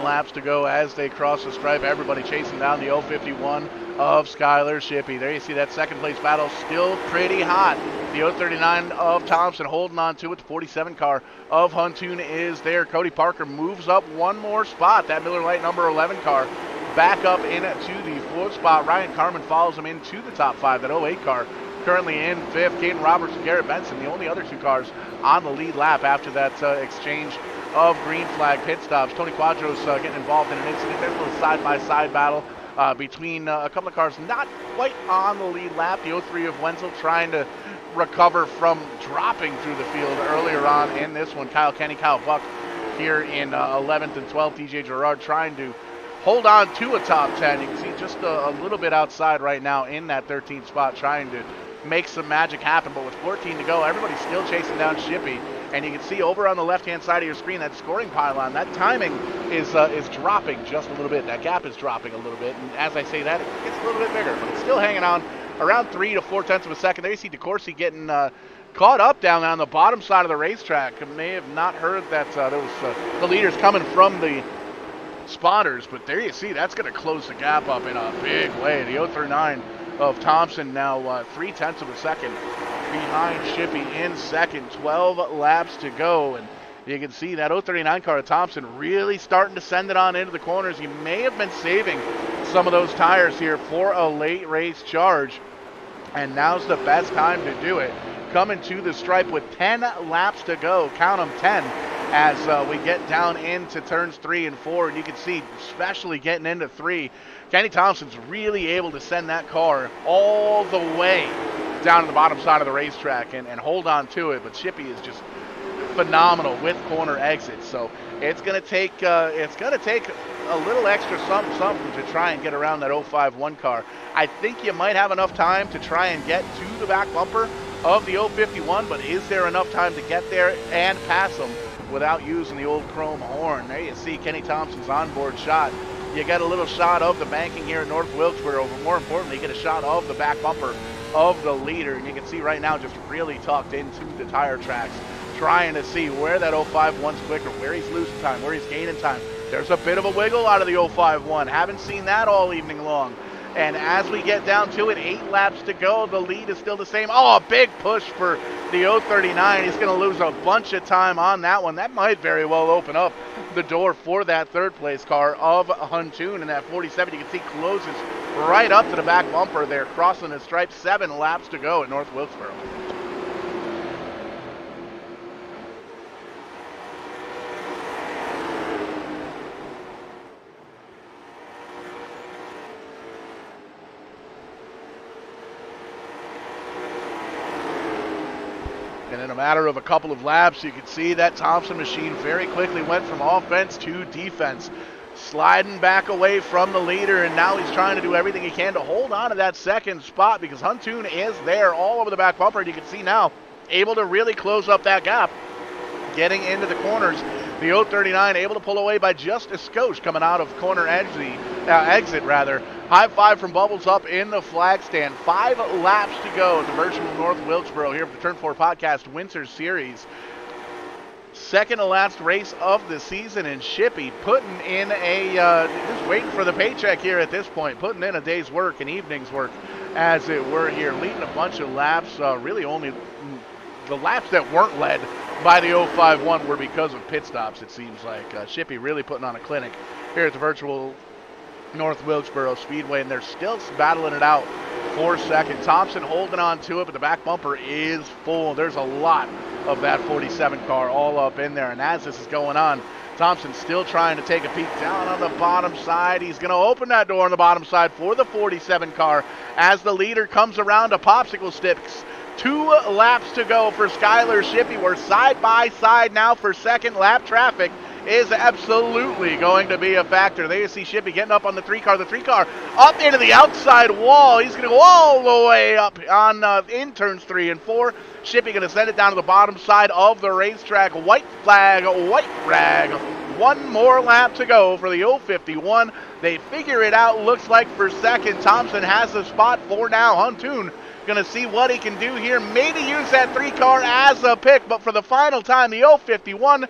Laps to go as they cross the stripe. Everybody chasing down the 051 of Skylar Shippey. There you see that second place battle still pretty hot. The 039 of Thompson holding on to it. The 47 car of Huntoon is there. Cody Parker moves up one more spot. That Miller Lite number 11 car back up into the fourth spot. Ryan Carmen follows him into the top 5. That 08 car currently in fifth. Caden Roberts and Garrett Benson, the only other two cars on the lead lap after that exchange of green flag pit stops. Tony Quadros getting involved in an incident. There's a little side-by-side battle between a couple of cars not quite on the lead lap. The 03 of Wenzel trying to recover from dropping through the field earlier on in this one. Kyle Kenny, Kyle Buck here in 11th and 12th. DJ Gerard trying to hold on to a top 10. You can see just a little bit outside right now in that 13th spot, trying to make some magic happen. But with 14 to go, everybody's still chasing down Shippey. And you can see over on the left-hand side of your screen, that scoring pylon, that timing is dropping just a little bit. That gap is dropping a little bit. And as I say that, it gets a little bit bigger. But it's still hanging on around 3 to 4 tenths of a second. There you see DeCourcy getting caught up down on the bottom side of the racetrack. May have not heard that there was the leaders coming from the spotters. But there you see, that's going to close the gap up in a big way. The 039 of Thompson now 3 tenths of a second behind Shippey in second. 12 laps to go, and you can see that 039 car of Thompson really starting to send it on into the corners. He may have been saving some of those tires here for a late race charge, and now's the best time to do it. Coming to the stripe with 10 laps to go, count them 10, as we get down into turns 3 and 4, and you can see, especially getting into 3, Kenny Thompson's really able to send that car all the way down to the bottom side of the racetrack and hold on to it. But Shippey is just phenomenal with corner exits. So it's going to take a little extra something to try and get around that 051 car. I think you might have enough time to try and get to the back bumper of the 051, but is there enough time to get there and pass them without using the old chrome horn? There you see Kenny Thompson's onboard shot. You get a little shot of the banking here at North Wilkesboro, but more importantly, you get a shot of the back bumper of the leader. And you can see right now just really tucked into the tire tracks, trying to see where that 051's quicker, where he's losing time, where he's gaining time. There's a bit of a wiggle out of the 051. Haven't seen that all evening long And as we get down to it, 8 laps to go. The lead is still the same. Oh, a big push for the 039. He's going to lose a bunch of time on that one. That might very well open up the door for that third place car of Huntoon. And that 47, you can see, closes right up to the back bumper there, crossing the stripe. 7 laps to go at North Wilkesboro. And in a matter of a couple of laps, you can see that Thompson machine very quickly went from offense to defense, sliding back away from the leader, and now he's trying to do everything he can to hold on to that second spot because Huntoon is there all over the back bumper, and you can see now able to really close up that gap, getting into the corners. The 039 able to pull away by just a skosh coming out of corner exit. High five from Bubbles up in the flag stand. 5 laps to go at the virtual North Wilkesboro here for the Turn 4 Podcast Winter Series. Second to last race of the season, and Shippy putting in just waiting for the paycheck here at this point, putting in a day's work, an evening's work, as it were here, leading a bunch of laps, really only the laps that weren't led by the 051 were because of pit stops, it seems like. Shippy really putting on a clinic here at the virtual North Wilkesboro Speedway, and they're still battling it out for second. Thompson holding on to it, but the back bumper is full. There's a lot of that 47 car all up in there, and as this is going on, Thompson's still trying to take a peek down on the bottom side. He's going to open that door on the bottom side for the 47 car as the leader comes around to popsicle sticks. 2 laps to go for Skylar Shippy. We're side by side now for second. Lap traffic is absolutely going to be a factor. There you see Shippy getting up on the 3 car. The 3 car up into the outside wall. He's going to go all the way up on in turns 3 and 4. Shippy going to send it down to the bottom side of the racetrack. White flag, white rag. 1 more lap to go for the 051. They figure it out, looks like, for second. Thompson has the spot for now. Huntoon going to see what he can do here. Maybe use that 3 car as a pick, but for the final time, the 051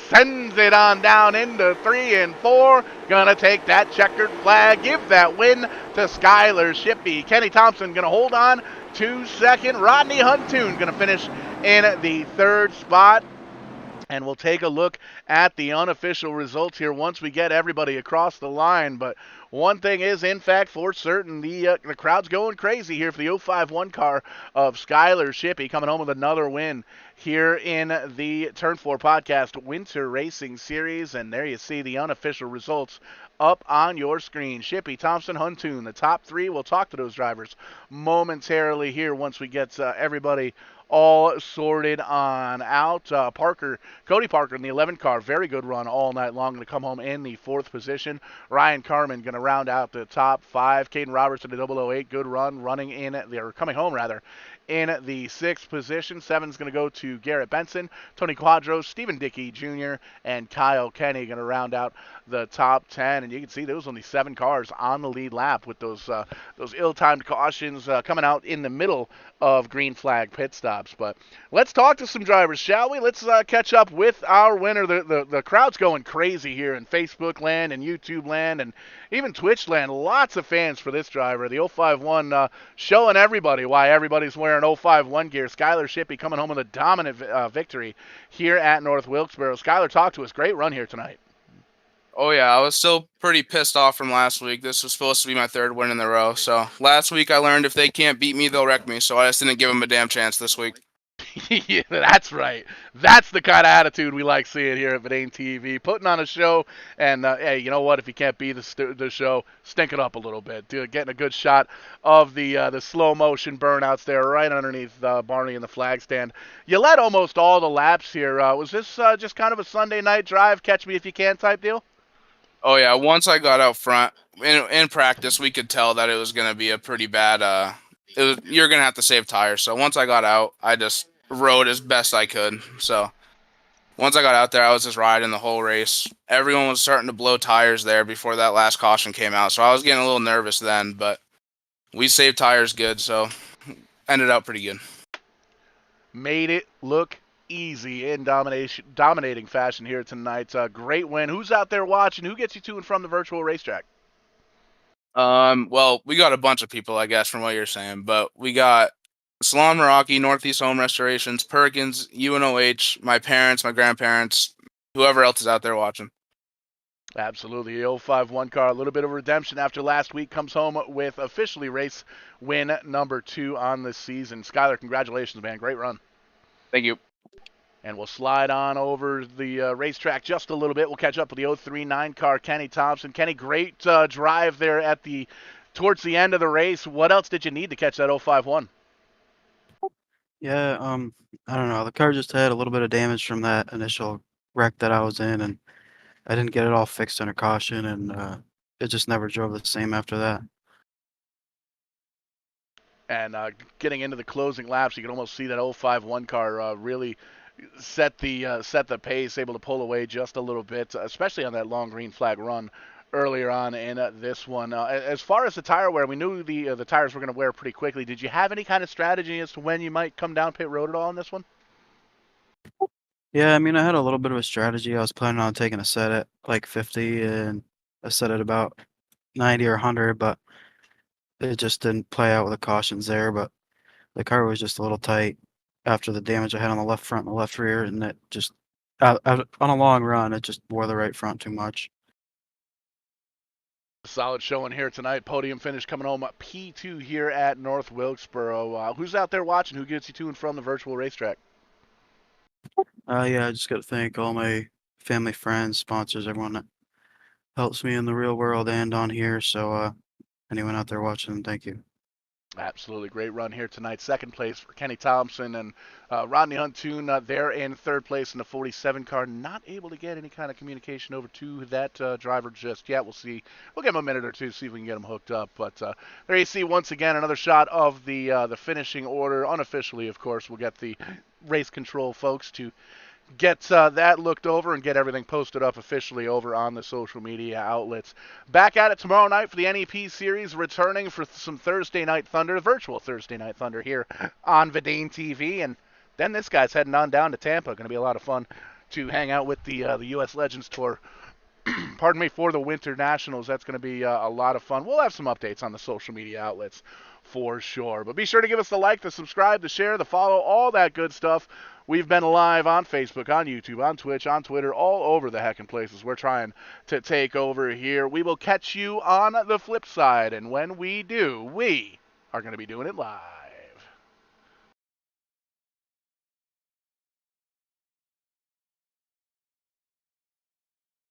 sends it on down into 3 and 4. Going to take that checkered flag, give that win to Skylar Shippy. Kenny Thompson going to hold on to second. Rodney Huntoon going to finish in the 3rd spot. And we'll take a look at the unofficial results here once we get everybody across the line. But one thing is, in fact, for certain, the crowd's going crazy here for the 051 car of Skylar Shippy, coming home with another win here in the Turn 4 Podcast Winter Racing Series. And there you see the unofficial results up on your screen. Shippy, Thompson, Huntoon, the top 3. We'll talk to those drivers momentarily here once we get everybody all sorted on out. Cody Parker in the 11 car, very good run all night long, going to come home in the 4th position. Ryan Carmen going to round out the top 5. Caden Robertson at 008, good run, coming home in the 6th position. 7's going to go to Garrett Benson, Tony Quadros, Stephen Dickey Jr., and Kyle Kenny going to round out the top 10. And you can see there was only 7 cars on the lead lap with those ill-timed cautions coming out in the middle of green flag pit stops. But let's talk to some drivers, shall we? Let's catch up with our winner. The crowd's going crazy here in Facebook land and YouTube land and even Twitch land. Lots of fans for this driver. The 051 showing everybody why everybody's wearing 051 gear. Skylar Shippy coming home with a dominant victory here at North Wilkesboro. Skylar, talk to us. Great run here tonight. Oh, yeah, I was still pretty pissed off from last week. This was supposed to be my 3rd win in a row. So last week I learned if they can't beat me, they'll wreck me. So I just didn't give them a damn chance this week. Yeah, that's right. That's the kind of attitude we like seeing here at VidaneTV. Putting on a show, and hey, you know what? If you can't beat the show, stink it up a little bit. Getting a good shot of the slow motion burnouts there right underneath Barney in the flag stand. You led almost all the laps here. Was this just kind of a Sunday night drive, catch me if you can type deal? Oh, yeah, once I got out front, in practice, we could tell that it was going to be a pretty bad, you're going to have to save tires. So once I got out, I just rode as best I could. So once I got out there, I was just riding the whole race. Everyone was starting to blow tires there before that last caution came out. So I was getting a little nervous then, but we saved tires good, so ended up pretty good. Made it look easy in dominating fashion here tonight. Great win. Who's out there watching? Who gets you to and from the virtual racetrack? Well, we got a bunch of people, I guess, from what you're saying, but we got Salon Meraki, Northeast Home Restorations, Perkins, UNOH, my parents, my grandparents, whoever else is out there watching. Absolutely. The 051 car, a little bit of redemption after last week, comes home with officially race win number 2 on the season. Skyler, congratulations, man. Great run. Thank you. And we'll slide on over the racetrack just a little bit. We'll catch up with the 039 car, Kenny Thompson. Kenny, great drive there towards the end of the race. What else did you need to catch that 051? Yeah, I don't know. The car just had a little bit of damage from that initial wreck that I was in, and I didn't get it all fixed under caution, and it just never drove the same after that. And getting into the closing laps, you can almost see that 051 car really set the pace, able to pull away just a little bit, especially on that long green flag run earlier on in this one. As far as the tire wear, we knew the tires were going to wear pretty quickly. Did you have any kind of strategy as to when you might come down pit road at all in this one? Yeah, I mean, I had a little bit of a strategy. I was planning on taking a set at like 50 and a set at about 90 or 100, but it just didn't play out with the cautions there. But the car was just a little tight after the damage I had on the left front and the left rear, and it just on a long run, it just wore the right front too much. Solid showing here tonight. Podium finish coming home P2 here at North Wilkesboro. Who's out there watching? Who gets you to and from the virtual racetrack? Yeah, I just got to thank all my family, friends, sponsors, everyone that helps me in the real world and on here. So anyone out there watching, thank you. Absolutely great run here tonight. Second place for Kenny Thompson and Rodney Huntoon there in third place in the 47 car. Not able to get any kind of communication over to that driver just yet. We'll see. We'll give him a minute or two to see if we can get him hooked up. But there you see once again another shot of the finishing order. Unofficially, of course, we'll get the race control folks to get that looked over and get everything posted up officially over on the social media outlets. Back at it tomorrow night for the NEP series, returning for some Thursday Night Thunder, virtual Thursday Night Thunder here on VidaneTV. And then this guy's heading on down to Tampa. Going to be a lot of fun to hang out with the U.S. Legends Tour. Pardon me, for the Winter Nationals. That's going to be a lot of fun. We'll have some updates on the social media outlets for sure. But be sure to give us the like, the subscribe, the share, the follow, all that good stuff. We've been live on Facebook, on YouTube, on Twitch, on Twitter, all over the heckin' places. We're trying to take over here. We will catch you on the flip side, and when we do, we are going to be doing it live.